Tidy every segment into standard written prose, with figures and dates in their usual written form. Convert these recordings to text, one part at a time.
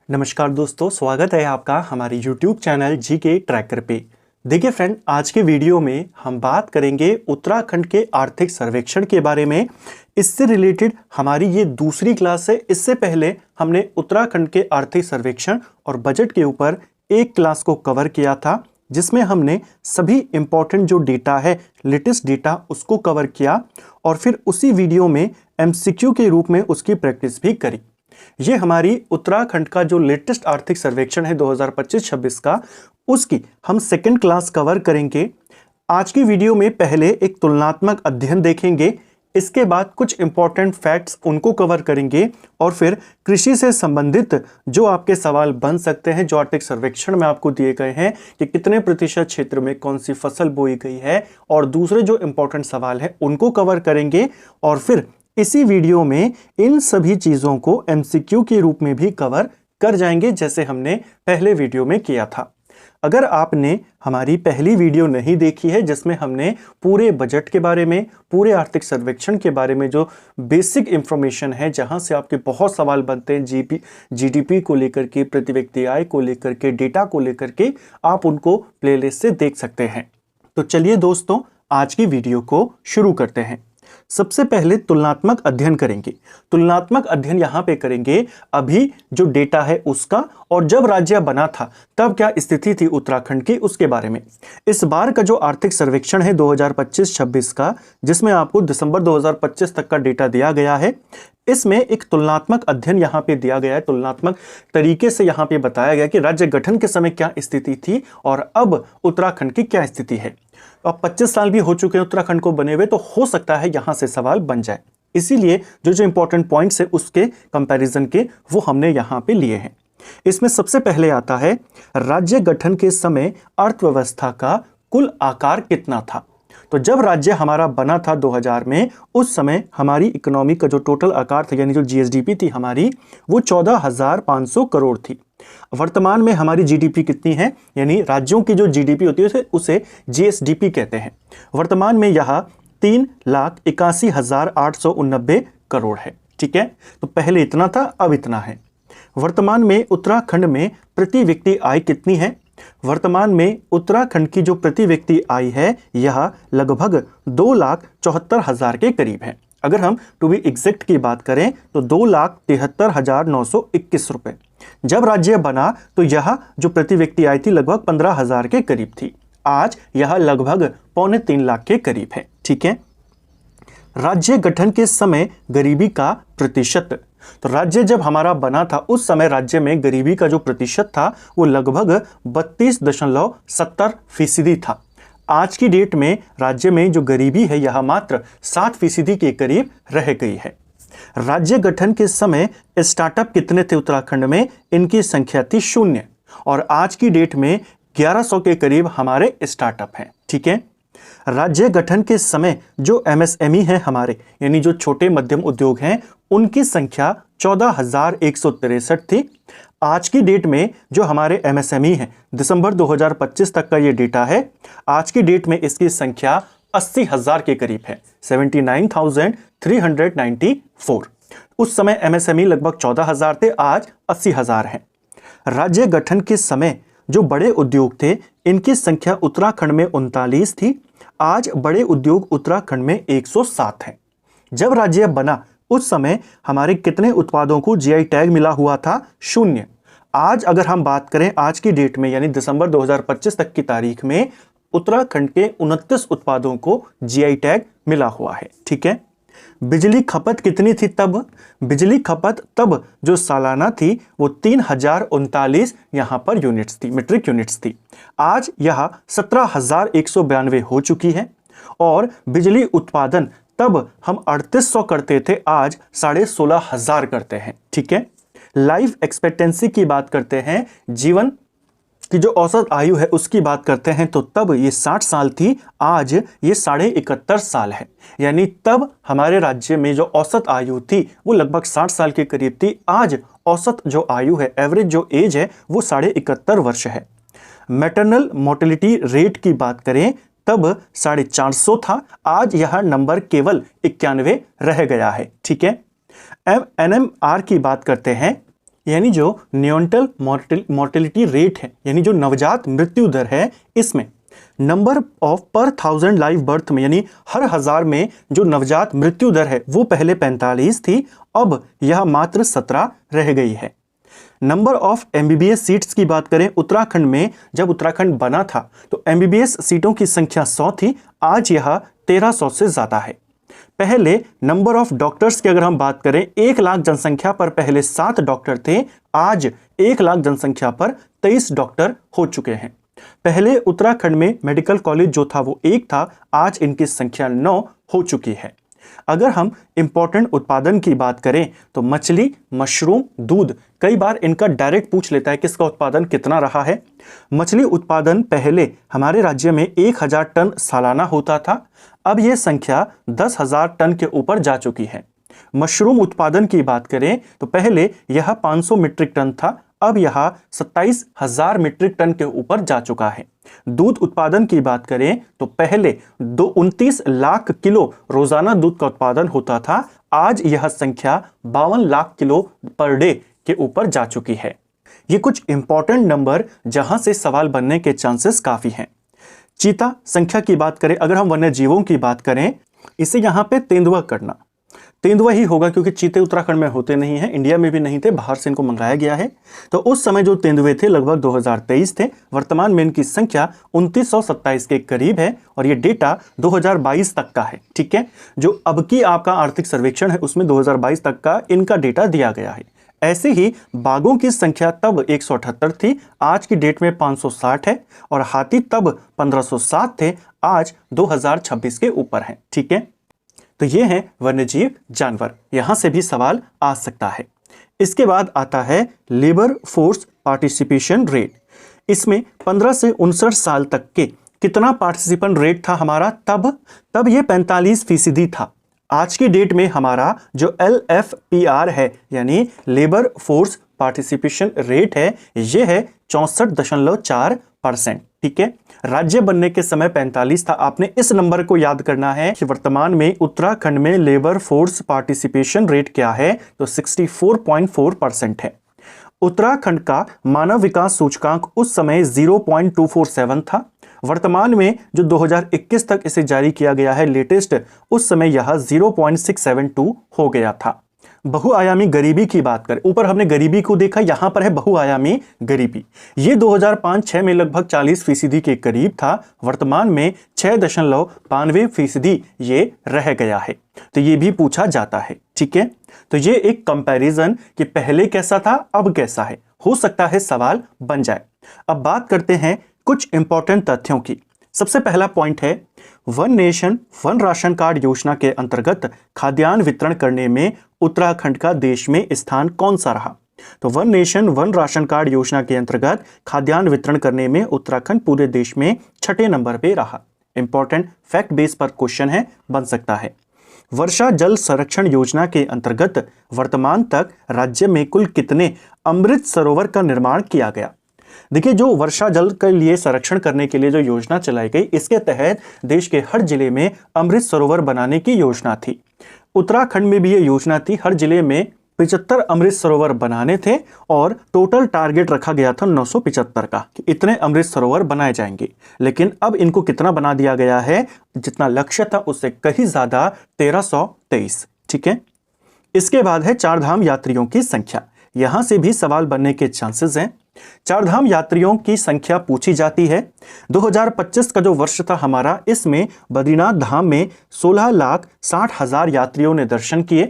नमस्कार दोस्तों, स्वागत है आपका हमारे YouTube चैनल जी के ट्रैकर पे। देखिए फ्रेंड, आज के वीडियो में हम बात करेंगे उत्तराखंड के आर्थिक सर्वेक्षण के बारे में। इससे रिलेटेड हमारी ये दूसरी क्लास है। इससे पहले हमने उत्तराखंड के आर्थिक सर्वेक्षण और बजट के ऊपर एक क्लास को कवर किया था, जिसमें हमने सभी इंपॉर्टेंट जो डेटा है, लेटेस्ट डेटा, उसको कवर किया और फिर उसी वीडियो में MCQ के रूप में उसकी प्रैक्टिस भी करी। ये हमारी उत्तराखंड का जो लेटेस्ट आर्थिक सर्वेक्षण है 2025-26 का, उसकी हम सेकंड क्लास कवर करेंगे। आज की वीडियो में पहले एक तुलनात्मक अध्ययन देखेंगे, इसके बाद कुछ इंपॉर्टेंट फैक्ट्स उनको कवर करेंगे और फिर कृषि से संबंधित जो आपके सवाल बन सकते हैं, जो आर्थिक सर्वेक्षण में आपको दिए गए हैं कि कितने प्रतिशत क्षेत्र में कौन सी फसल बोई गई है, और दूसरे जो इंपॉर्टेंट सवाल हैं उनको कवर करेंगे। और फिर इसी वीडियो में इन सभी चीज़ों को MCQ के रूप में भी कवर कर जाएंगे, जैसे हमने पहले वीडियो में किया था। अगर आपने हमारी पहली वीडियो नहीं देखी है, जिसमें हमने पूरे बजट के बारे में, पूरे आर्थिक सर्वेक्षण के बारे में जो बेसिक इंफॉर्मेशन है, जहां से आपके बहुत सवाल बनते हैं GDP को लेकर के, प्रति व्यक्ति आय को लेकर के, डेटा को लेकर के, आप उनको प्लेलिस्ट से देख सकते हैं। तो चलिए दोस्तों, आज की वीडियो को शुरू करते हैं। सबसे पहले तुलनात्मक अध्ययन करेंगे। तुलनात्मक अध्ययन यहां पे करेंगे अभी जो डेटा है उसका, और जब राज्य बना था तब क्या स्थिति थी उत्तराखंड की, उसके बारे में। इस बार का जो आर्थिक सर्वेक्षण है 2025-26 का, जिसमें आपको दिसंबर 2025 तक का डेटा दिया गया है, इसमें एक तुलनात्मक अध्ययन यहां पे दिया गया है। तुलनात्मक तरीके से यहां पे बताया गया कि राज्य गठन के समय क्या स्थिति थी और अब उत्तराखंड की क्या स्थिति है। अब 25 साल भी हो चुके हैं उत्तराखंड को बने हुए, तो हो सकता है यहां से सवाल बन जाए। इसीलिए जो जो इंपॉर्टेंट पॉइंट्स है उसके कंपैरिजन के, वो हमने यहां पे लिए हैं। इसमें सबसे पहले आता है राज्य गठन के समय अर्थव्यवस्था का कुल आकार कितना था। तो जब राज्य हमारा बना था 2000 में, उस समय हमारी इकोनॉमी का जो टोटल आकार था, यानी जो GSDP थी हमारी, वो 14,500 करोड़ थी। वर्तमान में हमारी GDP कितनी है, यानी राज्यों की जो GDP होती है उसे GSDP कहते हैं। वर्तमान में यह 3,81,889 करोड़ है। ठीक है, तो पहले इतना था, अब इतना है। वर्तमान में उत्तराखंड में प्रति व्यक्ति आय कितनी है? वर्तमान में उत्तराखंड की जो प्रति व्यक्ति आय है, यह लगभग 2,74,000 के करीब है। अगर हम टू बी एग्जैक्ट की बात करें तो 2,73,921 रुपए। जब राज्य बना तो यह जो प्रति व्यक्ति आय थी लगभग 15,000 के करीब थी। आज यह लगभग 2.25 लाख के करीब है। ठीक है, राज्य गठन के समय गरीबी का प्रतिशत। तो राज्य जब हमारा बना था उस समय राज्य में गरीबी का जो प्रतिशत था वो लगभग 32.70% था। आज की डेट में राज्य में जो गरीबी है यह मात्र 7% के करीब रह गई है। राज्य गठन के समय स्टार्टअप कितने थे उत्तराखंड में? इनकी संख्या थी 0, और आज की डेट में 1100 के करीब हमारे स्टार्टअप हैं। ठीक है, राज्य गठन के समय जो MSME है हमारे, यानी जो छोटे मध्यम उद्योग हैं, उनकी संख्या 14,163 थी। आज की डेट में जो हमारे MSME हैं, दिसंबर 2025 तक का ये डेटा है, आज की डेट में इसकी संख्या 80,000 के करीब है, 79,394। उस समय MSME लगभग 14,000 थे, आज 80,000 हैं। राज्य गठन के समय जो बड़े उद्योग थे, इनकी संख्या उत्तराखंड में 39 थी। आज बड़े उद्योग उत्तराखंड में 107 हैं। जब राज्य बना उस समय हमारे कितने उत्पादों को GI टैग मिला हुआ था? 0। आज अगर हम बात करें आज की डेट में, यानी दिसंबर 2025 तक की तारीख में, उत्तराखंड के 29 उत्पादों को GI टैग मिला हुआ है। ठीक है, बिजली खपत कितनी थी तब? बिजली खपत तब जो सालाना थी वो 3,039 यहां पर यूनिट्स थी, मीट्रिक यूनिट्स थी। आज यह 17,192 हो चुकी है। और बिजली उत्पादन तब हम 3800 करते थे, आज 16,500 करते हैं। ठीक है, लाइफ एक्सपेक्टेंसी की बात करते हैं, जीवन की जो औसत आयु है उसकी बात करते हैं, तो तब ये 60 साल थी, आज ये 71.5 साल है। यानी तब हमारे राज्य में जो औसत आयु थी वो लगभग 60 साल के करीब थी। आज औसत जो आयु है, एवरेज जो एज है, वो 71.5 वर्ष है। मैटरनल मोर्टेलिटी रेट की बात करें तब 450 था, आज यह नंबर केवल 91 रह गया है। ठीक है, NMR की बात करते हैं, यानी जो नियोनटल मॉर्टेलिटी रेट है, यानी जो नवजात मृत्यु दर है, इसमें नंबर ऑफ पर 1000 लाइव बर्थ में, यानी हर 1000 में जो नवजात मृत्यु दर है वो पहले 45 थी, अब यह मात्र 17 रह गई है। नंबर ऑफ एमबीबीएस सीट्स की बात करें, उत्तराखंड में जब उत्तराखंड बना था तो एमबीबीएस सीटों की संख्या 100 थी, आज यह 1300 से ज्यादा है। पहले नंबर ऑफ डॉक्टर्स की अगर हम बात करें, 1 लाख जनसंख्या पर पहले 7 डॉक्टर थे, आज 1 लाख जनसंख्या पर 23 डॉक्टर हो चुके हैं। पहले उत्तराखंड में मेडिकल कॉलेज जो था वो 1 था, आज इनकी संख्या 9 हो चुकी है। अगर हम इंपॉर्टेंट उत्पादन की बात करें तो मछली, मशरूम, दूध, कई बार इनका डायरेक्ट पूछ लेता है किसका उत्पादन कितना रहा है। मछली उत्पादन पहले हमारे राज्य में 1000 टन सालाना होता था, अब यह संख्या 10,000 टन के ऊपर जा चुकी है। मशरूम उत्पादन की बात करें तो पहले यह 500 मीट्रिक टन था, अब यह 27,000 मीट्रिक टन के ऊपर जा चुका है। दूध उत्पादन की बात करें तो पहले 29 लाख किलो रोजाना दूध का उत्पादन होता था, आज यह संख्या 52 लाख किलो पर डे के ऊपर जा चुकी है। ये कुछ इंपॉर्टेंट नंबर जहां से सवाल बनने के चांसेस काफी हैं। चीता संख्या की बात करें, अगर हम वन्य जीवों की बात करें, इसे यहां पे तेंदुआ करना, तेंदुआ ही होगा क्योंकि चीते उत्तराखंड में होते नहीं हैं, इंडिया में भी नहीं थे, बाहर से इनको मंगाया गया है। तो उस समय जो तेंदुए थे लगभग 2023 थे, वर्तमान में इनकी संख्या 2927 के करीब है और ये डेटा 2022 तक का है। ठीक है, जो अब की आपका आर्थिक सर्वेक्षण है उसमें 2022 तक का इनका डेटा दिया गया है। ऐसे ही बाघों की संख्या तब 178 थी, आज की डेट में 560 है, और हाथी तब 1507 थे, आज 2026 के ऊपर है। ठीक है, तो ये हैं वन्यजीव जानवर, यहां से भी सवाल आ सकता है। इसके बाद आता है लेबर फोर्स पार्टिसिपेशन रेट। इसमें 15 से 59 साल तक के कितना पार्टिसिपेंट रेट था हमारा, तब ये 45% था। आज की डेट में हमारा जो LFPR है, यानी लेबर फोर्स पार्टिसिपेशन रेट है, ये है 64.4%। ठीक है, राज्य बनने के समय 45 था। आपने इस नंबर को याद करना है कि वर्तमान में उत्तराखंड में लेबर फोर्स पार्टिसिपेशन रेट क्या है, तो 64.4% है। उत्तराखंड का मानव विकास सूचकांक उस समय 0.247 था, वर्तमान में जो 2021 तक इसे जारी किया गया है लेटेस्ट, उस समय यह 0.672 हो गया था। बहुआयामी गरीबी की बात करें, ऊपर हमने गरीबी को देखा, यहां पर है बहुआयामी गरीबी। ये 2005-6 में लगभग 40% के करीब था, वर्तमान में 6.92% ये रह गया है। तो ये भी पूछा जाता है। ठीक है, तो ये एक कंपैरिजन कि पहले कैसा था अब कैसा है, हो सकता है सवाल बन जाए। अब बात करते हैं कुछ इंपॉर्टेंट तथ्यों की। सबसे पहला पॉइंट है, one nation one ration card योजना के अंतर्गत खाद्यान्न वितरण करने में उत्तराखंड का देश में स्थान कौन सा रहा। तो one nation one ration card योजना के अंतर्गत खाद्यान्न वितरण करने में उत्तराखंड पूरे देश में 6ठे नंबर पे रहा। इंपॉर्टेंट फैक्ट बेस पर क्वेश्चन है, बन सकता है। वर्षा जल संरक्षण योजना के अंतर्गत वर्तमान तक राज्य में कुल कितने अमृत सरोवर का निर्माण किया गया। देखिए, जो वर्षा जल के लिए संरक्षण करने के लिए जो योजना चलाई गई, इसके तहत देश के हर जिले में अमृत सरोवर बनाने की योजना थी। उत्तराखंड में भी ये योजना थी, हर जिले में 75 अमृत सरोवर बनाने थे और टोटल टारगेट रखा गया था 975 का, कि इतने अमृत सरोवर बनाए जाएंगे। लेकिन अब इनको कितना बना दिया गया है, जितना लक्ष्य था उससे कहीं ज्यादा, 1323। ठीक है, इसके बाद है चारधाम यात्रियों की संख्या। यहां से भी सवाल बनने के चांसेस हैं। चारधाम यात्रियों की संख्या पूछी जाती है। 2025 का जो वर्ष था हमारा, इसमें बद्रीनाथ धाम में 16,60,000 यात्रियों ने दर्शन किए।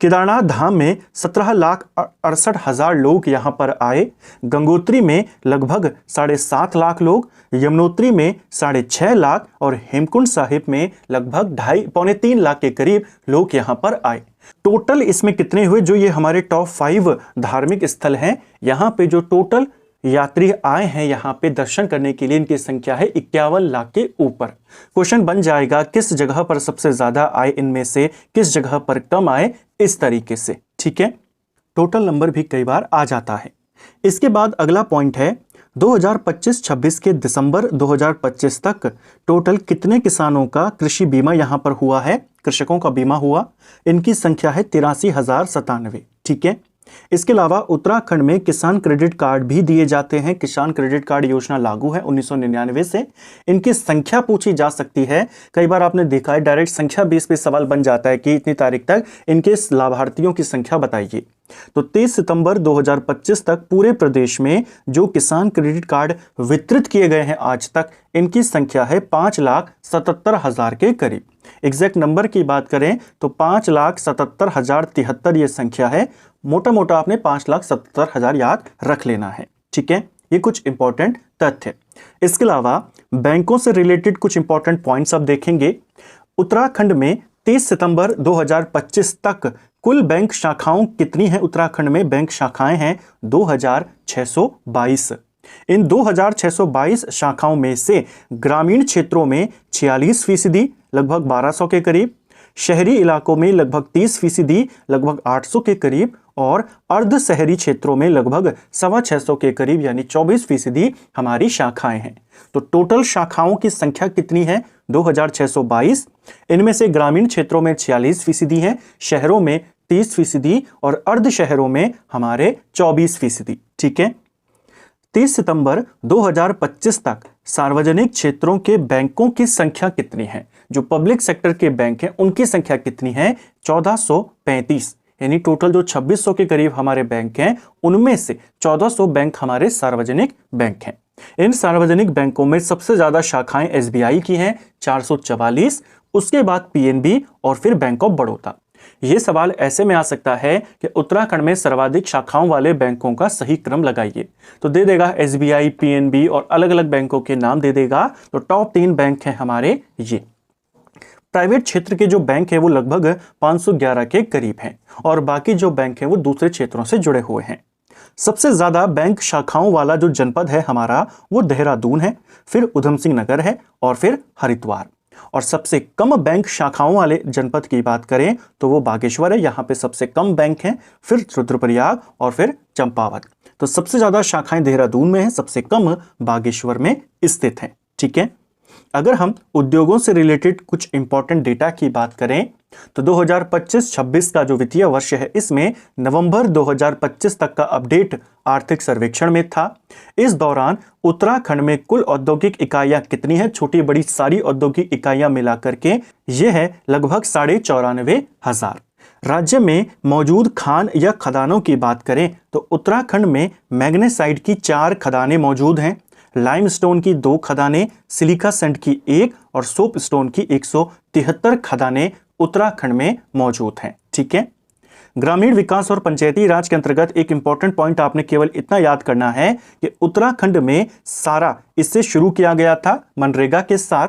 केदारनाथ धाम में 17,68,000 लोग यहां पर आए। गंगोत्री में लगभग 7.5 लाख लोग, यमुनोत्री में 6.5 लाख और हेमकुंड साहिब में लगभग 2.5-3 लाख के करीब लोग यहां पर आए। टोटल इसमें कितने हुए, जो ये हमारे टॉप 5 धार्मिक स्थल हैं, यहां पे जो टोटल यात्री आए हैं यहां पे दर्शन करने के लिए, इनकी संख्या है 51 लाख के ऊपर। क्वेश्चन बन जाएगा किस जगह पर सबसे ज्यादा आए, इनमें से किस जगह पर कम आए, इस तरीके से। ठीक है, टोटल नंबर भी कई बार आ जाता है। इसके बाद अगला पॉइंट है, 2025-26 के दिसंबर 2025 तक टोटल कितने किसानों का कृषि बीमा यहां पर हुआ है, कृषकों का बीमा हुआ। इनकी संख्या है 83,097। ठीक है, इसके अलावा उत्तराखंड में किसान क्रेडिट कार्ड भी दिए जाते हैं। किसान क्रेडिट कार्ड योजना लागू है 1999 से। इनकी संख्या पूछी जा सकती है। कई बार आपने देखा है डायरेक्ट संख्या बेस पे सवाल बन जाता है कि इतनी तारीख तक इनके लाभार्थियों की संख्या बताइए। तो 23 सितंबर 2025 तक पूरे प्रदेश में जो किसान क्रेडिट कार्ड वितरित किए गए हैं आज तक, इनकी संख्या है 5,77,000 के करीब। एग्जैक्ट नंबर की बात करें तो 5,77,073 ये संख्या है। मोटा मोटा आपने 5,77,000 याद रख लेना है। ठीक है, ये कुछ इंपॉर्टेंट तथ्य। इसके अलावा बैंकों से रिलेटेड कुछ इंपॉर्टेंट पॉइंट्स अब देखेंगे। उत्तराखंड में 30 सितंबर 2025 तक कुल बैंक शाखाओं कितनी है? उत्तराखंड में बैंक शाखाएं हैं 2,622। इन 2,622 शाखाओं में से ग्रामीण क्षेत्रों में 46% लगभग 1,200 के करीब, शहरी इलाकों में लगभग 30% लगभग 800 के करीब, और अर्ध शहरी क्षेत्रों में लगभग 650 के करीब यानी 24% हमारी शाखाएं हैं। तो टोटल शाखाओं की संख्या कितनी है? 2,622। इनमें से ग्रामीण क्षेत्रों में 46% है, शहरों में 30% और अर्ध शहरों में हमारे 24%। ठीक है, 30 सितंबर 2025 तक सार्वजनिक क्षेत्रों के बैंकों की संख्या कितनी है? जो पब्लिक सेक्टर के बैंक हैं उनकी संख्या कितनी है? 1435। यानी टोटल जो 2600 के करीब हमारे बैंक हैं उनमें से 1400 बैंक हमारे सार्वजनिक बैंक हैं। इन सार्वजनिक बैंकों में सबसे ज्यादा शाखाएं एसबीआई की हैं 444, उसके बाद पीएनबी और फिर बैंक ऑफ बड़ौदा। यह सवाल ऐसे में आ सकता है कि उत्तराखंड में सर्वाधिक शाखाओं वाले बैंकों का सही क्रम लगाइए। तो दे देगा एसबीआई, पीएनबी और अलग अलग बैंकों के नाम दे देगा। तो टॉप 3 बैंक हैं हमारे ये। प्राइवेट क्षेत्र के जो बैंक है वो लगभग 511 के करीब हैं और बाकी जो बैंक है वो दूसरे क्षेत्रों से जुड़े हुए हैं। सबसे ज्यादा बैंक शाखाओं वाला जो जनपद है हमारा वो देहरादून है, फिर उधम सिंह नगर है और फिर हरिद्वार। और सबसे कम बैंक शाखाओं वाले जनपद की बात करें तो वो बागेश्वर है, यहाँ पे सबसे कम बैंक हैं, फिर रुद्रप्रयाग और फिर चंपावत। तो सबसे ज्यादा शाखाएं देहरादून में है, सबसे कम बागेश्वर में स्थित है। ठीक है, अगर हम उद्योगों से रिलेटेड कुछ इंपॉर्टेंट डेटा की बात करें तो 2025-26 का जो वित्तीय वर्ष है इसमें नवंबर 2025 तक का अपडेट आर्थिक सर्वेक्षण में था। इस दौरान उत्तराखंड में कुल औद्योगिक इकाइयां कितनी है? छोटी बड़ी सारी औद्योगिक इकाइयां मिलाकर के यह है लगभग 94,500। राज्य में मौजूद खान या खदानों की बात करें तो उत्तराखंड में मैग्नेसाइट की 4 खदानें मौजूद हैं, लाइमस्टोन की 2 खदानें, सिलिका सैंड की 1 और सोप स्टोन की 173 खदानें उत्तराखंड में मौजूद हैं। ठीक है, ग्रामीण विकास और पंचायती राज के अंतर्गत एक इंपॉर्टेंट पॉइंट आपने केवल इतना याद करना है कि उत्तराखंड में सारा इससे शुरू किया गया था मनरेगा के साथ।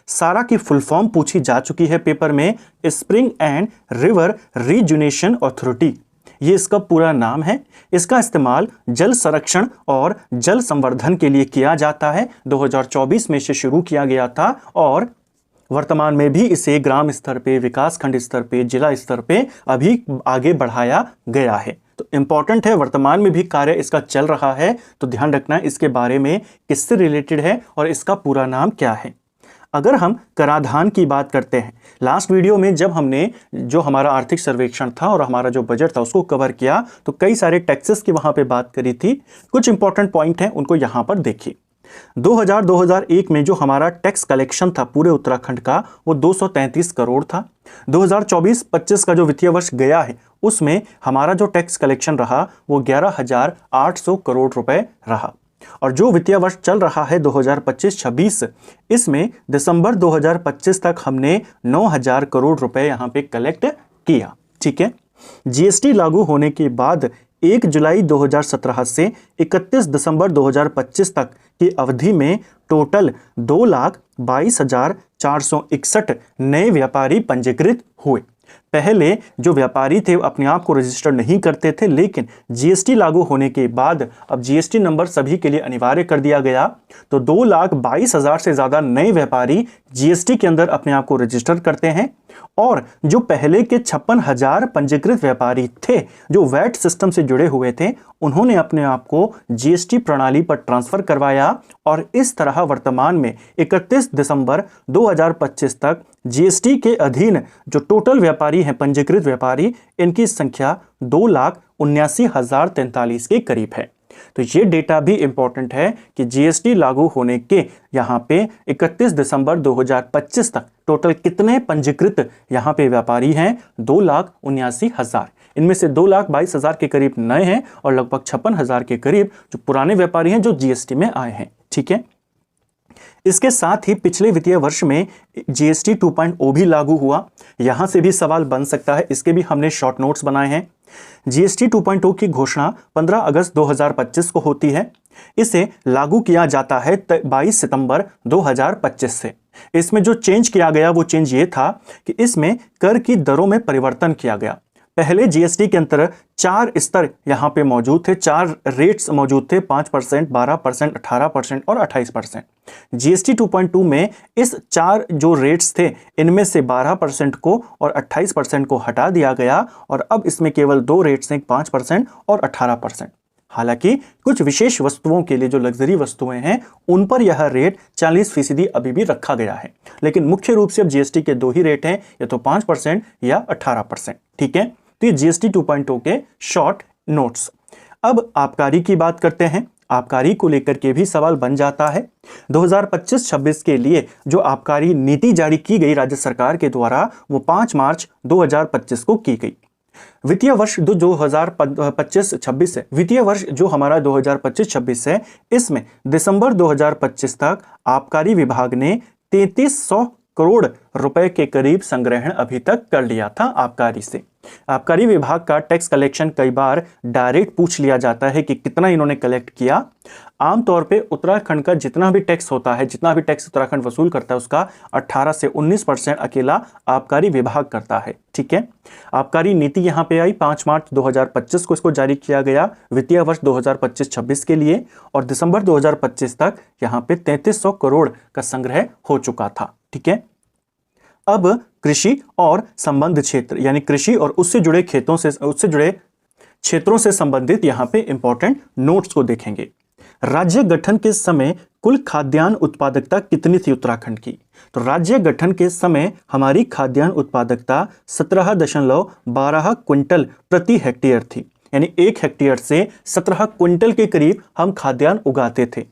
सारा की फुल फॉर्म पूछी जा चुकी है पेपर में, स्प्रिंग एंड रिवर रीजुनेशन अथॉरिटी, ये इसका पूरा नाम है। इसका इस्तेमाल जल संरक्षण और जल संवर्धन के लिए किया जाता है। 2024 में इसे शुरू किया गया था और वर्तमान में भी इसे ग्राम स्तर पे, विकास खंड स्तर पे, जिला स्तर पे अभी आगे बढ़ाया गया है। तो इंपॉर्टेंट है, वर्तमान में भी कार्य इसका चल रहा है। तो ध्यान रखना इसके बारे में किससे रिलेटेड है और इसका पूरा नाम क्या है। अगर हम कराधान की बात करते हैं, लास्ट वीडियो में जब हमने जो हमारा आर्थिक सर्वेक्षण था और हमारा जो बजट था उसको कवर किया तो कई सारे टैक्सेस की वहां पे बात करी थी। कुछ इंपॉर्टेंट पॉइंट हैं उनको यहां पर देखिए। 2000-2001 में जो हमारा टैक्स कलेक्शन था पूरे उत्तराखंड का वो 233 करोड़ था। 2024-25 का जो वित्तीय वर्ष गया है उसमें हमारा जो टैक्स कलेक्शन रहा वो 11,800 करोड़ रुपए रहा। और जो वित्तीय वर्ष चल रहा है 2025-26 इसमें दिसंबर 2025 तक हमने 9,000 करोड़ रुपए यहां पे कलेक्ट किया। ठीक है, जीएसटी लागू होने के बाद 1 जुलाई 2017 से 31 दिसंबर 2025 तक की अवधि में टोटल 2,22,461 नए व्यापारी पंजीकृत हुए। पहले जो व्यापारी थे अपने आप को रजिस्टर नहीं करते थे, लेकिन जीएसटी लागू होने के बाद अब जीएसटी नंबर सभी के लिए अनिवार्य कर दिया गया। तो 2,22,000 से ज्यादा नए व्यापारी जीएसटी के अंदर अपने आप को रजिस्टर करते हैं और जो पहले के 56,000 पंजीकृत व्यापारी थे जो वैट सिस्टम से जुड़े हुए थे उन्होंने अपने आप को जीएसटी प्रणाली पर ट्रांसफर करवाया और इस तरह वर्तमान में 31 दिसंबर 2025 तक जीएसटी के अधीन जो टोटल व्यापारी हैं, पंजीकृत व्यापारी, इनकी संख्या 2,79,043 के करीब है। तो ये डेटा भी इंपॉर्टेंट है कि जीएसटी लागू होने के यहाँ पे 31 दिसंबर 2025 तक टोटल कितने पंजीकृत यहाँ पे व्यापारी हैं? 2,79,000। इनमें से 2,22,000 के करीब नए हैं और लगभग 56,000 के करीब जो पुराने व्यापारी हैं जो जीएसटी में आए हैं। ठीक है, इसके साथ ही पिछले वित्तीय वर्ष में जीएसटी 2.0 भी लागू हुआ। यहां से भी सवाल बन सकता है, इसके भी हमने शॉर्ट नोट्स बनाए हैं। जीएसटी 2.0 की घोषणा 15 अगस्त 2025 को होती है। इसे लागू किया जाता है 22 सितंबर 2025 से। इसमें जो चेंज किया गया वो चेंज ये था कि इसमें कर की दरों में परिवर्तन किया गया। पहले जीएसटी के अंतर्गत 4 स्तर यहाँ पे मौजूद थे, 4 रेट्स मौजूद थे, 5%, 12%, 18% और 28%। जीएसटी 2.2 में इस 4 जो रेट्स थे इनमें से 12% को और 28% को हटा दिया गया और अब इसमें केवल 2 रेट्स हैं, 5% और 18%। हालांकि कुछ विशेष वस्तुओं के लिए जो लग्जरी वस्तुएं हैं उन पर यह रेट 40% अभी भी रखा गया है, लेकिन मुख्य रूप से अब जीएसटी के 2 ही रेट हैं, या तो 5% या 18%। ठीक है, तो ये जीएसटी 2.0 के शॉर्ट नोट्स। अब आबकारी की बात करते हैं। आबकारी को लेकर के भी सवाल बन जाता है। 2025-26 के लिए जो आबकारी नीति जारी की गई राज्य सरकार के द्वारा वो 5 मार्च 2025 को की गई। वित्तीय वर्ष 2025-26 है, वित्तीय वर्ष जो हमारा 2025-26 है, इसमें दिसंबर 2025 तक आबकारी विभाग ने 3300 करोड़ रुपए के करीब संग्रहण अभी तक कर लिया था आबकारी से। आबकारी विभाग का टैक्स कलेक्शन कई बार डायरेक्ट पूछ लिया जाता है कि कितना इन्होंने कलेक्ट किया। आमतौर पे उत्तराखंड का जितना भी टैक्स होता है, जितना भी टैक्स उत्तराखंड वसूल करता है, उसका 18 से 19% अकेला आबकारी विभाग करता है। ठीक है, आबकारी नीति यहाँ पे आई 5 मार्च 2025 को, इसको जारी किया गया वित्तीय वर्ष 2025-26 के लिए, और दिसंबर 2025 तक यहाँ पे 3300 करोड़ का संग्रह हो चुका था। ठीक है, अब कृषि और संबंध क्षेत्र यानी कृषि और उससे जुड़े क्षेत्रों से संबंधित यहाँ पे इंपॉर्टेंट नोट्स को देखेंगे। राज्य गठन के समय कुल खाद्यान्न उत्पादकता कितनी थी उत्तराखंड की? तो राज्य गठन के समय हमारी खाद्यान्न उत्पादकता 17.12 क्विंटल प्रति हेक्टेयर थी, यानी 1 हेक्टेयर से 17 क्विंटल के करीब हम खाद्यान्न उगाते थे।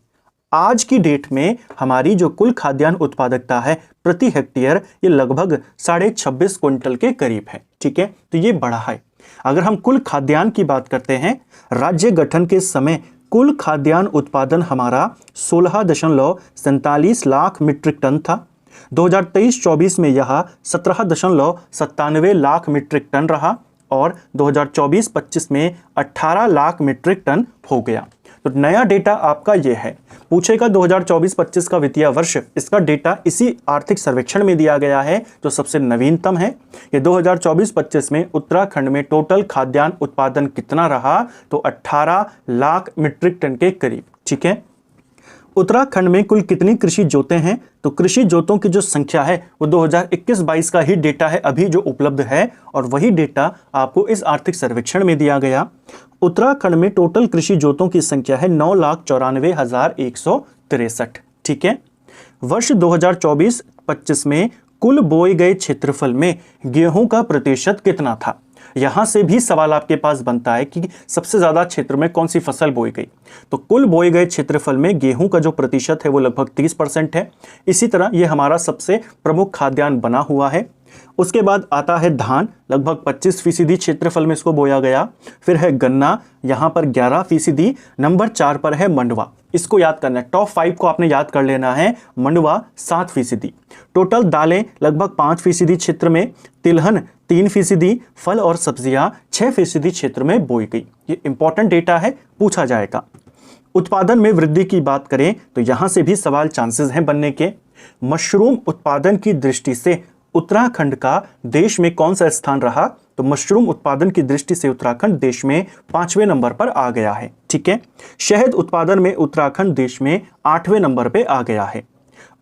आज की डेट में हमारी जो कुल खाद्यान्न उत्पादकता है प्रति हेक्टेयर ये लगभग 26.5 क्विंटल के करीब है। ठीक है, तो ये बढ़ा है। अगर हम कुल खाद्यान्न की बात करते हैं, राज्य गठन के समय कुल खाद्यान्न उत्पादन हमारा 16.47 लाख मीट्रिक टन था। 2023-24 में यह 17.97 लाख मीट्रिक टन रहा और 2024-25 में 18 लाख मीट्रिक टन हो गया। तो नया डेटा आपका ये है, पूछेगा 2024-25 का वित्तीय वर्ष, इसका डेटा इसी आर्थिक सर्वेक्षण में दिया गया है जो सबसे नवीनतम है। ये 2024-25 में उत्तराखंड में टोटल खाद्यान्न उत्पादन कितना रहा? तो 18 लाख मीट्रिक टन के करीब। ठीक है, उत्तराखंड में कुल कितनी कृषि जोतें हैं? तो कृषि जोतों की जो संख्या है वो 2021-22 का ही डेटा है अभी जो उपलब्ध है, और वही डेटा आपको इस आर्थिक सर्वेक्षण में दिया गया। उत्तराखंड में टोटल कृषि जोतों की संख्या है 9,94,163। ठीक है, वर्ष 2024-25 में कुल बोए गए क्षेत्रफल में गेहूं का प्रतिशत कितना था? यहां से भी सवाल आपके पास बनता है कि सबसे ज्यादा क्षेत्र में कौन सी फसल बोई गई। तो कुल बोए गए क्षेत्रफल में गेहूं का जो प्रतिशत है वो लगभग 30% है। इसी तरह ये हमारा सबसे प्रमुख खाद्यान्न बना हुआ है। उसके बाद आता है धान, लगभग 25% क्षेत्रफल में इसको बोया गया। फिर है गन्ना, यहाँ पर 11%। नंबर 4 पर है मंडवा, इसको याद करना है, टॉप 5 को आपने याद कर लेना है। मंडवा 7%। टोटल दालें लगभग 5% क्षेत्र में, तिलहन 3%, फल और सब्जियां 6% क्षेत्र में बोई गई। ये इंपॉर्टेंट डेटा है, पूछा जाएगा। उत्पादन में वृद्धि की बात करें तो यहां से भी सवाल चांसेस हैं बनने के। मशरूम उत्पादन की दृष्टि से उत्तराखंड का देश में कौन सा स्थान रहा? तो मशरूम उत्पादन की दृष्टि से उत्तराखंड देश में 5वें नंबर पर आ गया है। ठीक है, शहद उत्पादन में उत्तराखंड देश में 8वें नंबर पे आ गया है।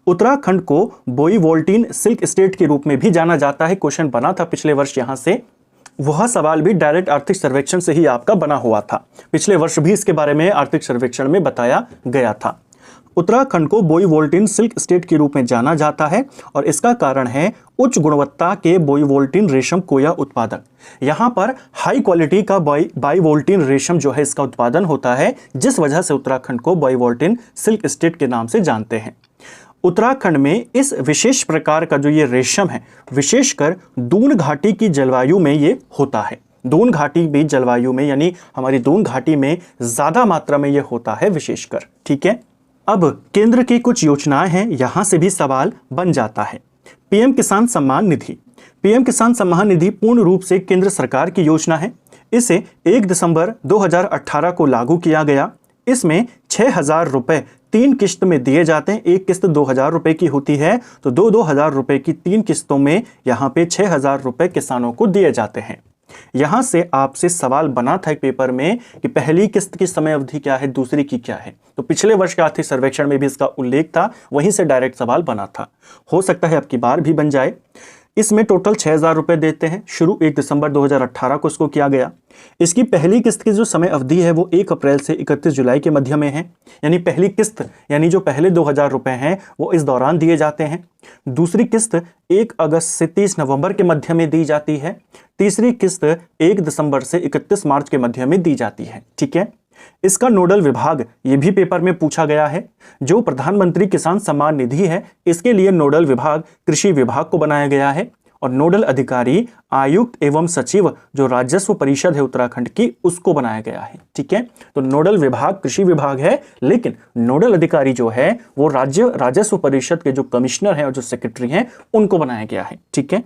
उत्तराखंड को बोईवोल्टीन सिल्क स्टेट के रूप में भी जाना जाता है। क्वेश्चन बना था पिछले वर्ष यहाँ से, वह सवाल भी डायरेक्ट आर्थिक सर्वेक्षण से ही आपका बना हुआ था। पिछले वर्ष भी इसके बारे में आर्थिक सर्वेक्षण में बताया गया था। उत्तराखंड को बोईवोल्टिन सिल्क स्टेट के रूप में जाना जाता है और इसका कारण है उच्च गुणवत्ता के बोईवोल्टिन रेशम कोया उत्पादक। यहाँ पर हाई क्वालिटी का बाईवोल्टिन रेशम जो है इसका उत्पादन होता है, जिस वजह से उत्तराखंड को बोईवोल्टिन सिल्क स्टेट के नाम से जानते हैं। उत्तराखंड में इस विशेष प्रकार का जो ये रेशम है विशेषकर दून घाटी की जलवायु में ये होता है। दून घाटी भी जलवायु में यानी हमारी दून घाटी में ज्यादा मात्रा में ये होता है विशेषकर। ठीक है, अब केंद्र की कुछ योजनाएं हैं, यहां से भी सवाल बन जाता है। पीएम किसान सम्मान निधि। पीएम किसान सम्मान निधि पूर्ण रूप से केंद्र सरकार की योजना है। इसे 1 दिसंबर 2018 को लागू किया गया। इसमें 6,000 रुपए 3 किस्त में दिए जाते हैं। एक किस्त 2,000 रुपए की होती है, तो 2,000 रुपए की 3 किस्तों में यहाँ पे 6,000 रुपए किसानों को दिए जाते हैं। यहां से आपसे सवाल बना था एक पेपर में कि पहली किस्त की समय अवधि क्या है, दूसरी की क्या है। तो पिछले वर्ष के आर्थिक सर्वेक्षण में भी इसका उल्लेख था, वहीं से डायरेक्ट सवाल बना था। हो सकता है अब की बार भी बन जाए। इसमें टोटल 6,000 रुपए देते हैं। शुरू 1 दिसंबर 2018 को इसको किया गया। इसकी पहली किस्त की जो समय अवधि है वो 1 अप्रैल से 31 जुलाई के मध्य में है, यानी पहली किस्त यानी जो पहले 2,000 रुपए हैं वो इस दौरान दिए जाते हैं। दूसरी किस्त 1 अगस्त से 30 नवंबर के मध्य में दी जाती है। तीसरी किस्त 1 दिसंबर से 31 मार्च के मध्य में दी जाती है। ठीक है, इसका नोडल विभाग ये भी पेपर में पूछा गया है। जो प्रधानमंत्री किसान सम्मान निधि है इसके लिए नोडल विभाग कृषि विभाग को बनाया गया है और नोडल अधिकारी आयुक्त एवं सचिव जो राजस्व परिषद है उत्तराखंड की उसको बनाया गया है। ठीक है, तो नोडल विभाग कृषि विभाग है, लेकिन नोडल अधिकारी जो है वो राज्य राजस्व परिषद के जो कमिश्नर हैं और जो सेक्रेटरी हैं उनको बनाया गया है। ठीक है,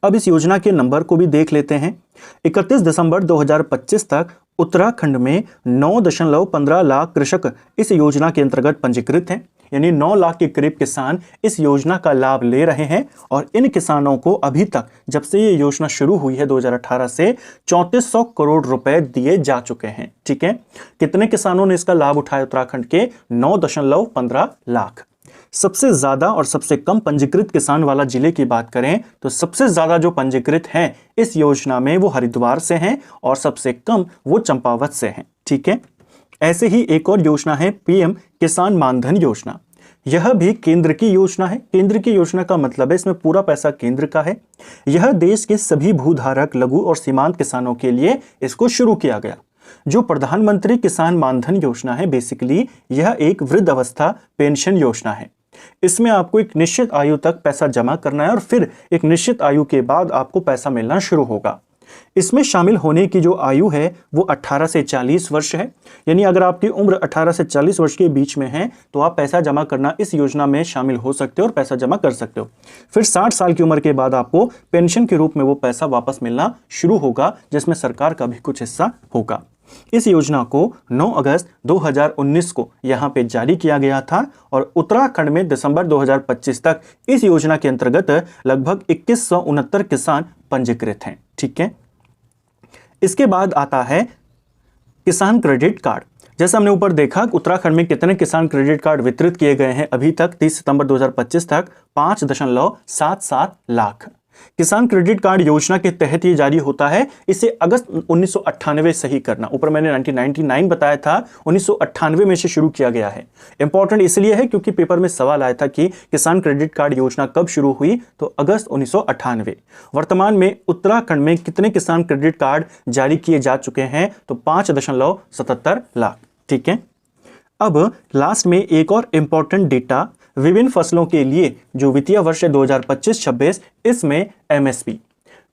अब इस योजना के नंबर को भी देख लेते हैं। 31 दिसंबर 2025 तक उत्तराखंड में 9.15 लाख कृषक इस योजना के अंतर्गत पंजीकृत हैं, यानी 9 लाख के करीब किसान इस योजना का लाभ ले रहे हैं। और इन किसानों को अभी तक जब से ये योजना शुरू हुई है 2018 से 3400 करोड़ रुपए दिए जा चुके हैं। ठीक है, कितने किसानों ने इसका लाभ उठाया उत्तराखंड के? 9.15 लाख। सबसे ज्यादा और सबसे कम पंजीकृत किसान वाला जिले की बात करें तो सबसे ज्यादा जो पंजीकृत हैं इस योजना में वो हरिद्वार से हैं और सबसे कम वो चंपावत से हैं। ठीक है, ऐसे ही एक और योजना है पीएम किसान मानधन योजना। यह भी केंद्र की योजना है। केंद्र की योजना का मतलब है इसमें पूरा पैसा केंद्र का है। यह देश के सभी भूधारक लघु और सीमांत किसानों के लिए इसको शुरू किया गया। जो प्रधानमंत्री किसान मानधन योजना है बेसिकली यह एक वृद्ध अवस्था पेंशन योजना है। इसमें आपको एक निश्चित आयु तक पैसा जमा करना है और फिर एक निश्चित आयु के बाद आपको पैसा मिलना शुरू होगा। इसमें शामिल होने की जो आयु है वो 18 से 40 वर्ष है, यानी अगर आपकी उम्र 18 से 40 वर्ष के बीच में है तो आप पैसा जमा करना इस योजना में शामिल हो सकते हो और पैसा जमा कर सकते हो। फिर 60 साल की उम्र के बाद आपको पेंशन के रूप में वो पैसा वापस मिलना शुरू होगा, जिसमें सरकार का भी कुछ हिस्सा होगा। इस योजना को 9 अगस्त 2019 को यहां पे जारी किया गया था और उत्तराखंड में दिसंबर 2025 तक इस योजना के अंतर्गत लगभग 2169 किसान पंजीकृत हैं। ठीक है, इसके बाद आता है किसान क्रेडिट कार्ड। जैसा हमने ऊपर देखा उत्तराखंड में कितने किसान क्रेडिट कार्ड वितरित किए गए हैं अभी तक 30 सितंबर 2025 तक 5.77 लाख। किसान क्रेडिट कार्ड योजना के तहत ये जारी होता है। इसे अगस्त 1998 सही करना, ऊपर मैंने 1999 बताया था, 1998 में से शुरू किया गया है। इंपॉर्टेंट इसलिए है क्योंकि पेपर में सवाल आया था कि किसान क्रेडिट कार्ड योजना कब शुरू हुई, तो अगस्त 1998। वर्तमान में उत्तराखंड में कितने किसान क्रेडिट कार्ड जारी किए जा चुके हैं, तो 5.77 लाख। ठीक है, अब लास्ट में एक और इंपॉर्टेंट डेटा विभिन्न फसलों के लिए जो वित्तीय वर्ष 2025-26 इसमें एमएसपी।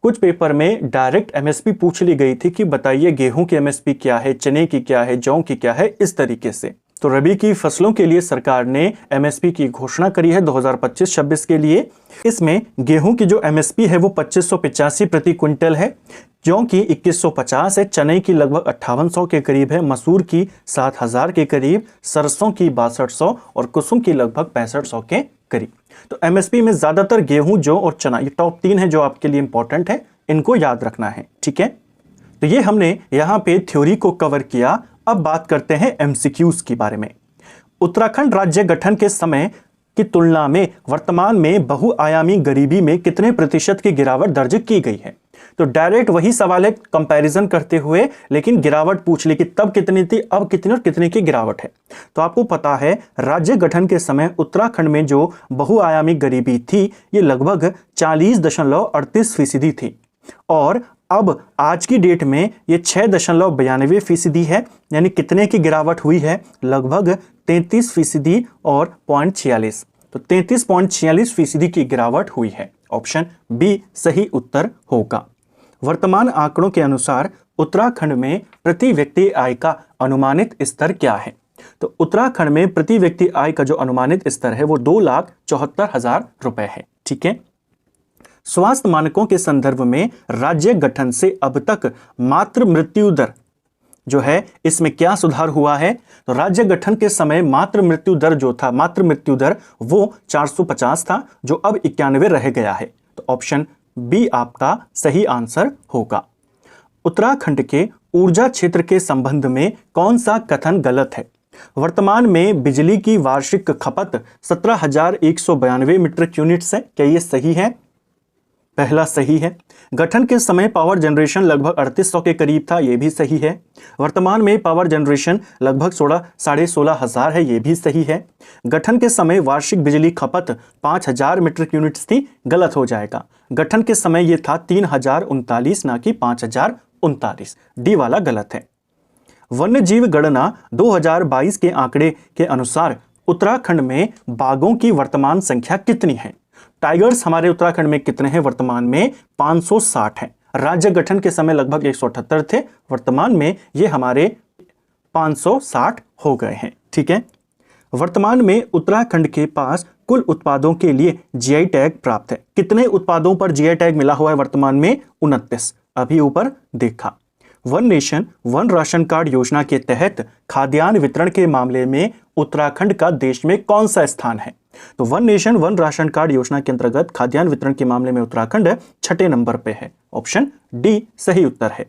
कुछ पेपर में डायरेक्ट एमएसपी पूछ ली गई थी कि बताइए गेहूं की एमएसपी क्या है, चने की क्या है, जौ की क्या है, इस तरीके से। तो रबी की फसलों के लिए सरकार ने एमएसपी की घोषणा करी है 2025-26 के लिए। इसमें गेहूं की जो एमएसपी है वो 2585 प्रति क्विंटल है, जौ की 2150 है, चने की लगभग 5800 के करीब है, मसूर की 7000 के करीब, सरसों की 6200 और कुसुम की लगभग 6500 के करीब। तो एमएसपी में ज्यादातर गेहूं, जौ और चना, ये टॉप 3 है जो आपके लिए इंपॉर्टेंट है, इनको याद रखना है। ठीक है, तो ये हमने यहाँ पे थ्योरी को कवर किया। अब बात करते हैं एमसीक्यूज के बारे में। उत्तराखंड राज्य गठन के समय की तुलना में वर्तमान में बहुआयामी गरीबी में कितने प्रतिशत की गिरावट दर्ज की गई है? तो डायरेक्ट वही सवाल है कंपैरिजन करते हुए, लेकिन गिरावट पूछ ली कि तब कितनी थी, अब कितनी और कितने की गिरावट है। तो आपको पता है राज्य गठन के समय उत्तराखंड में जो बहुआयामी गरीबी थी ये लगभग 40.38% थी, और अब आज की डेट में ये 6.92% है। यानी कितने की गिरावट हुई है, लगभग 33% और 0.46, तो 33.46% की गिरावट हुई है। ऑप्शन बी सही उत्तर होगा। वर्तमान आंकड़ों के अनुसार उत्तराखंड में प्रति व्यक्ति आय का अनुमानित स्तर क्या है? तो उत्तराखंड में प्रति व्यक्ति आय का जो अनुमानित स्तर है वो 2,74,000 रुपए है। ठीक है। स्वास्थ्य मानकों के संदर्भ में राज्य गठन से अब तक मातृ मृत्यु दर जो है इसमें क्या सुधार हुआ है? तो राज्य गठन के समय मातृ मृत्यु दर जो था, मातृ मृत्यु दर वो 450 था, जो अब 91 रह गया है। तो ऑप्शन बी आपका सही आंसर होगा। उत्तराखंड के ऊर्जा क्षेत्र के संबंध में कौन सा कथन गलत है? वर्तमान में बिजली की वार्षिक खपत 17,192 मीट्रिक यूनिट्स है, क्या ये सही है? पहला सही है। गठन के समय पावर जनरेशन लगभग 3800 के करीब था, यह भी सही है। वर्तमान में पावर जनरेशन लगभग 16,500 है, यह भी सही है। गठन के समय वार्षिक बिजली खपत 5,000 मीट्रिक यूनिट्स थी, गलत हो जाएगा। गठन के समय यह था 3,039 ना कि 5,039, डी वाला गलत है। वन्यजीव गणना 2022 के आंकड़े के अनुसार उत्तराखंड में बाघों की वर्तमान संख्या कितनी है? टाइगर्स हमारे उत्तराखंड में कितने हैं? वर्तमान में 560 हैं। राज्य गठन के समय लगभग 178 थे, वर्तमान में ये हमारे 560 हो गए हैं। ठीक है। वर्तमान में उत्तराखंड के पास कुल उत्पादों के लिए जीआई टैग प्राप्त है। कितने उत्पादों पर जीआई टैग मिला हुआ है वर्तमान में? 29, अभी ऊपर देखा। One nation one ration card योजना के तहत खाद्यान्न वितरण के मामले में उत्तराखंड का देश में कौन सा स्थान है? तो one nation one ration card योजना के अंतर्गत खाद्यान्न वितरण के मामले में उत्तराखंड 6ठे नंबर पे है। ऑप्शन डी सही उत्तर है।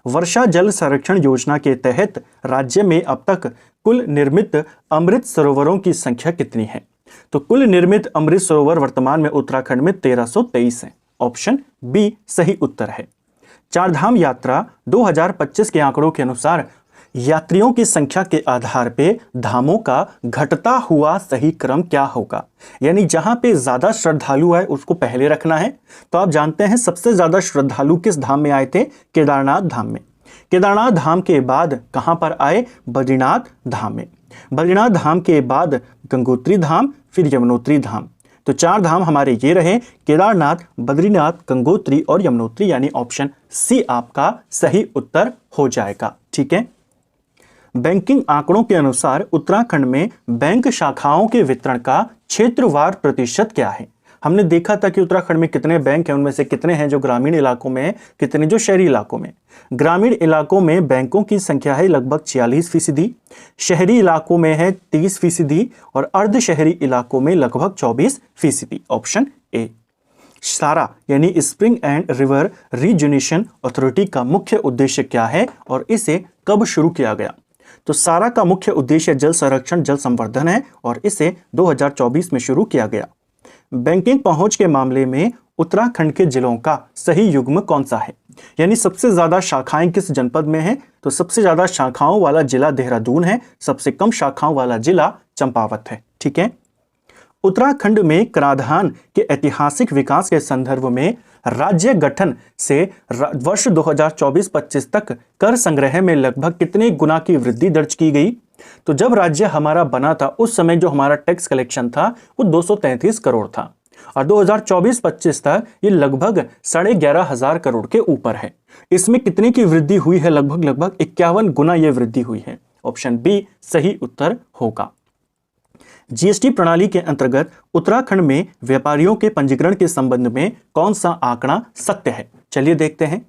वर्षा जल संरक्षण योजना के तहत राज्य में अब तक कुल निर्मित अमृत सरोवरों की संख्या कितनी है? तो कुल निर्मित अमृत सरोवर वर्तमान में उत्तराखंड में 1323 है। ऑप्शन बी सही उत्तर है। चारधाम यात्रा 2025 के आंकड़ों के अनुसार यात्रियों की संख्या के आधार पे धामों का घटता हुआ सही क्रम क्या होगा? यानी जहां पे ज्यादा श्रद्धालु है उसको पहले रखना है। तो आप जानते हैं सबसे ज्यादा श्रद्धालु किस धाम में आए थे? केदारनाथ धाम में। केदारनाथ धाम के बाद कहां पर आए? बद्रीनाथ धाम में। बद्रीनाथ धाम के बाद गंगोत्री धाम, फिर यमुनोत्री धाम। तो 4 धाम हमारे ये रहे, केदारनाथ, बद्रीनाथ, गंगोत्री और यमुनोत्री, यानी ऑप्शन सी आपका सही उत्तर हो जाएगा। ठीक है। बैंकिंग आंकड़ों के अनुसार उत्तराखंड में बैंक शाखाओं के वितरण का क्षेत्रवार प्रतिशत क्या है? हमने देखा था कि उत्तराखंड में कितने बैंक हैं, उनमें से कितने हैं जो ग्रामीण इलाकों में हैं, कितने जो शहरी इलाकों में। ग्रामीण इलाकों में बैंकों की संख्या है लगभग 46%, शहरी इलाकों में है 30% और अर्ध शहरी इलाकों में लगभग 24%। Option A. सारा यानी स्प्रिंग एंड रिवर रीजुनेशन अथॉरिटी का मुख्य उद्देश्य क्या है और इसे कब शुरू किया गया? तो सारा का मुख्य उद्देश्य जल संरक्षण, जल संवर्धन है और इसे 2024 में शुरू किया गया। बैंकिंग पहुंच के मामले में उत्तराखंड के जिलों का सही युग्म कौन सा है? यानी सबसे ज्यादा शाखाएं किस जनपद में हैं? तो सबसे ज्यादा शाखाओं वाला जिला देहरादून है, सबसे कम शाखाओं वाला जिला चंपावत है। ठीक है। उत्तराखंड में कराधान के ऐतिहासिक विकास के संदर्भ में राज्य गठन से वर्ष 2024-25 तक कर संग्रह में लगभग कितने गुना की वृद्धि दर्ज की गई? तो जब राज्य हमारा बना था उस समय जो हमारा टैक्स कलेक्शन था वो 233 करोड़ था और 2024-25 तक ये लगभग 11,500 करोड़ के ऊपर है। इसमें कितने की वृद्धि हुई है? लगभग 51 गुना ये वृद्धि हुई है। ऑप्शन बी सही उत्तर होगा। जीएसटी प्रणाली के अंतर्गत उत्तराखंड में व्यापारियों के पंजीकरण के संबंध में कौन सा आंकड़ा सत्य है? चलिए देखते हैं।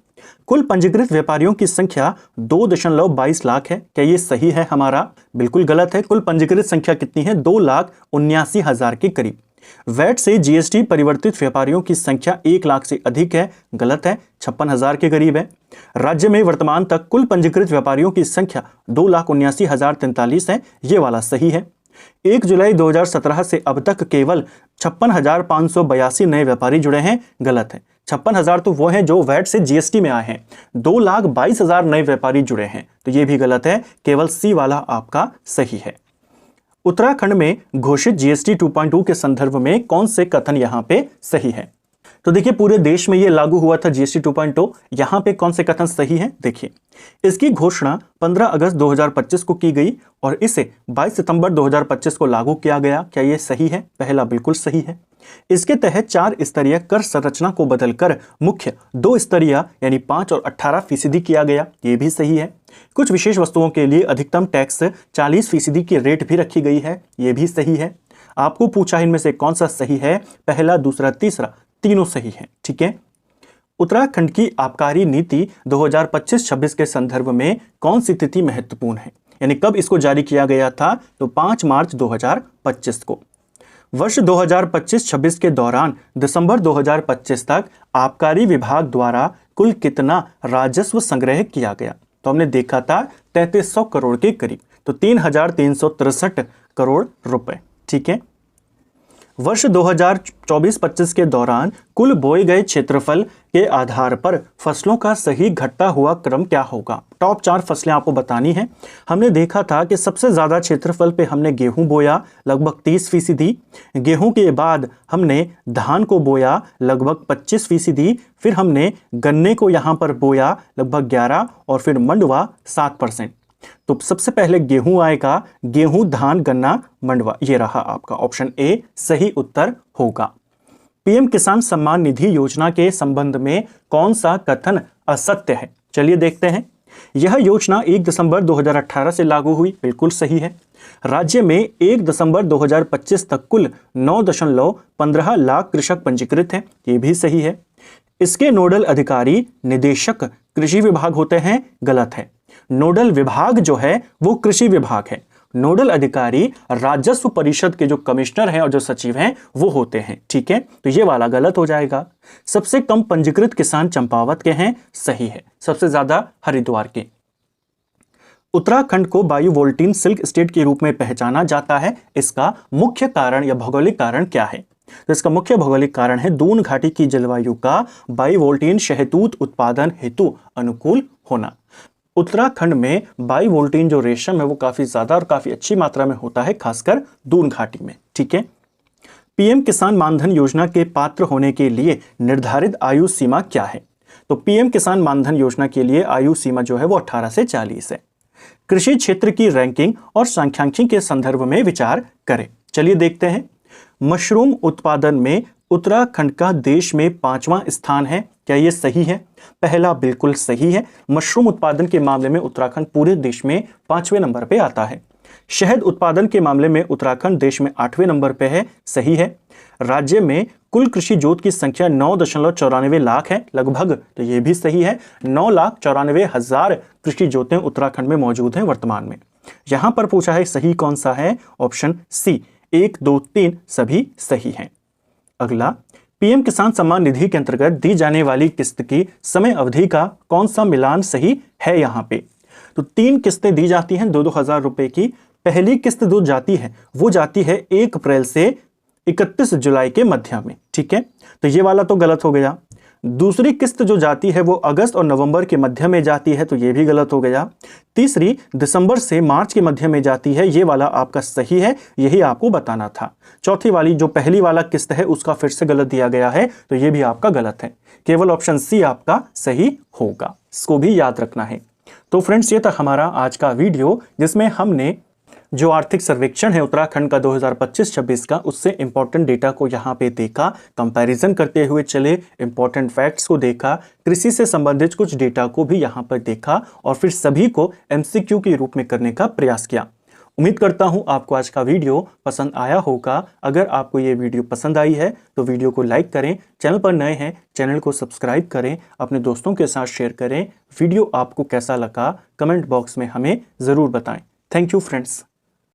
कुल पंजीकृत व्यापारियों की संख्या 2.22 लाख है, क्या ये सही है हमारा? बिल्कुल गलत है। कुल पंजीकृत संख्या कितनी है? 2,79,000 के करीब। वैट से जीएसटी परिवर्तित व्यापारियों की संख्या 1 लाख से अधिक है, गलत है, 56,000 के करीब है। राज्य में वर्तमान तक कुल पंजीकृत व्यापारियों की संख्या 2,79,043 है, ये वाला सही है। 1 जुलाई 2017 से अब तक केवल 56,582 नए व्यापारी जुड़े हैं, गलत है। 56,000 तो वो हैं जो वैट से जीएसटी में आए हैं। 2,22,000 नए व्यापारी जुड़े हैं, तो ये भी गलत है, केवल सी वाला आपका सही है। उत्तराखंड में घोषित जीएसटी 2.2 के संदर्भ में कौन से कथन यहां पे सही है? तो देखिए पूरे देश में ये लागू हुआ था जीएसटी 2.0, यहां पे कौन से कथन सही हैं? देखिए इसकी घोषणा 15 अगस्त 2025 को की गई और इसे 22 सितंबर 2025 को लागू किया गया। क्या ये सही है? पहला बिल्कुल सही है। इसके तहत 4 स्तरीय कर संरचना को बदलकर मुख्य 2 स्तरीय यानी 5 और 18% किया गया, ये भी सही है। कुछ विशेष वस्तुओं के लिए अधिकतम टैक्स 40% की रेट भी रखी गई है, ये भी सही है। आपको पूछा इनमें से कौन सा सही है? पहला, दूसरा, तीसरा, तीनों सही है। ठीक है। उत्तराखंड की आबकारी नीति 2025-26 के संदर्भ में कौन सी तिथि महत्वपूर्ण है? यानी कब इसको जारी किया गया था? तो 5 मार्च 2025 को। वर्ष 2025-26 के दौरान दिसंबर 2025 तक आबकारी विभाग द्वारा कुल कितना राजस्व संग्रह किया गया? तो हमने देखा था 3300 करोड़ के करीब, तो 3,363 करोड़ रुपए। ठीक है। वर्ष 2024-25 के दौरान कुल बोए गए क्षेत्रफल के आधार पर फसलों का सही घटता हुआ क्रम क्या होगा? टॉप 4 फसलें आपको बतानी है। हमने देखा था कि सबसे ज़्यादा क्षेत्रफल पे हमने गेहूं बोया लगभग 30%, गेहूं के बाद हमने धान को बोया लगभग 25%, फिर हमने गन्ने को यहाँ पर बोया लगभग 11% और फिर मंडवा 7%। तो सबसे पहले गेहूं आएगा, गेहूं, धान, गन्ना, मंडवा, ये रहा आपका ऑप्शन ए सही उत्तर होगा। पीएम किसान सम्मान निधि योजना के संबंध में कौन सा कथन असत्य है? चलिए देखते हैं। यह योजना 1 दिसंबर 2018 से लागू हुई, बिल्कुल सही है। राज्य में 1 दिसंबर 2025 तक कुल 9.15 लाख कृषक पंजीकृत हैं, ये भी सही है। इसके नोडल अधिकारी निदेशक कृषि विभाग होते हैं, गलत है। नोडल विभाग जो है वो कृषि विभाग है। नोडल अधिकारी राजस्व परिषद के जो कमिश्नर हैं और जो सचिव हैं वो होते हैं। ठीक है, तो ये वाला गलत हो जाएगा। सबसे कम पंजीकृत किसान चंपावत के हैं, सही है। सबसे ज्यादा हरिद्वार के। उत्तराखंड को बायोवोल्टीन सिल्क स्टेट के रूप में पहचाना जाता है, इसका मुख्य कारण या भौगोलिक कारण क्या है? तो इसका मुख्य भौगोलिक कारण है दून घाटी की जलवायु का बायोवोल्टीन शहतूत उत्पादन हेतु अनुकूल होना। उत्तराखंड में बायोवोल्टीन जो रेशम है वो काफी ज्यादा और काफी अच्छी मात्रा में होता है, खासकर दून घाटी में। ठीक है। पीएम किसान मानधन योजना के पात्र होने के लिए निर्धारित आयु सीमा क्या है? तो पीएम किसान मानधन योजना के लिए आयु सीमा जो है वो 18 से 40 है। कृषि क्षेत्र की रैंकिंग और सांख्यिकी के संदर्भ में विचार करें। चलिए देखते हैं। मशरूम उत्पादन में उत्तराखंड का देश में 5वां स्थान है, क्या ये सही है? पहला बिल्कुल सही है। मशरूम उत्पादन के मामले में उत्तराखंड पूरे देश में 5वें नंबर पे आता है। शहद उत्पादन के मामले में उत्तराखंड देश में 8वें नंबर पे है, सही है। राज्य में कुल कृषि जोत की संख्या 9.94 लाख है लगभग, तो ये भी सही है। 9,94,000 कृषि जोतें उत्तराखंड में मौजूद हैं वर्तमान में। यहां पर पूछा है सही कौन सा है? ऑप्शन सी 1, 2, 3 सभी सही हैं। अगला, पीएम किसान सम्मान निधि के अंतर्गत दी जाने वाली किस्त की समय अवधि का कौन सा मिलान सही है? यहाँ पे तो 3 किस्तें दी जाती हैं 2-2 हजार रुपए की। पहली किस्त जो जाती है वो जाती है 1 अप्रैल से 31 जुलाई के मध्य में। ठीक है, तो ये वाला तो गलत हो गया। दूसरी किस्त जो जाती है वो अगस्त और नवंबर के मध्य में जाती है, तो ये भी गलत हो गया। तीसरी दिसंबर से मार्च के मध्य में जाती है, ये वाला आपका सही है, यही आपको बताना था। चौथी वाली जो पहली वाला किस्त है उसका फिर से गलत दिया गया है, तो ये भी आपका गलत है। केवल ऑप्शन सी आपका सही होगा, इसको भी याद रखना है। तो फ्रेंड्स, ये था हमारा आज का वीडियो जिसमें हमने जो आर्थिक सर्वेक्षण है उत्तराखंड का 2025-26 का, उससे इंपॉर्टेंट डेटा को यहाँ पे देखा, कंपैरिजन करते हुए चले, इंपॉर्टेंट फैक्ट्स को देखा, कृषि से संबंधित कुछ डेटा को भी यहाँ पर देखा और फिर सभी को एमसीक्यू के रूप में करने का प्रयास किया। उम्मीद करता हूँ आपको आज का वीडियो पसंद आया होगा। अगर आपको ये वीडियो पसंद आई है तो वीडियो को लाइक करें, चैनल पर नए हैं चैनल को सब्सक्राइब करें, अपने दोस्तों के साथ शेयर करें। वीडियो आपको कैसा लगा कमेंट बॉक्स में हमें ज़रूर बताएं। Thank you friends.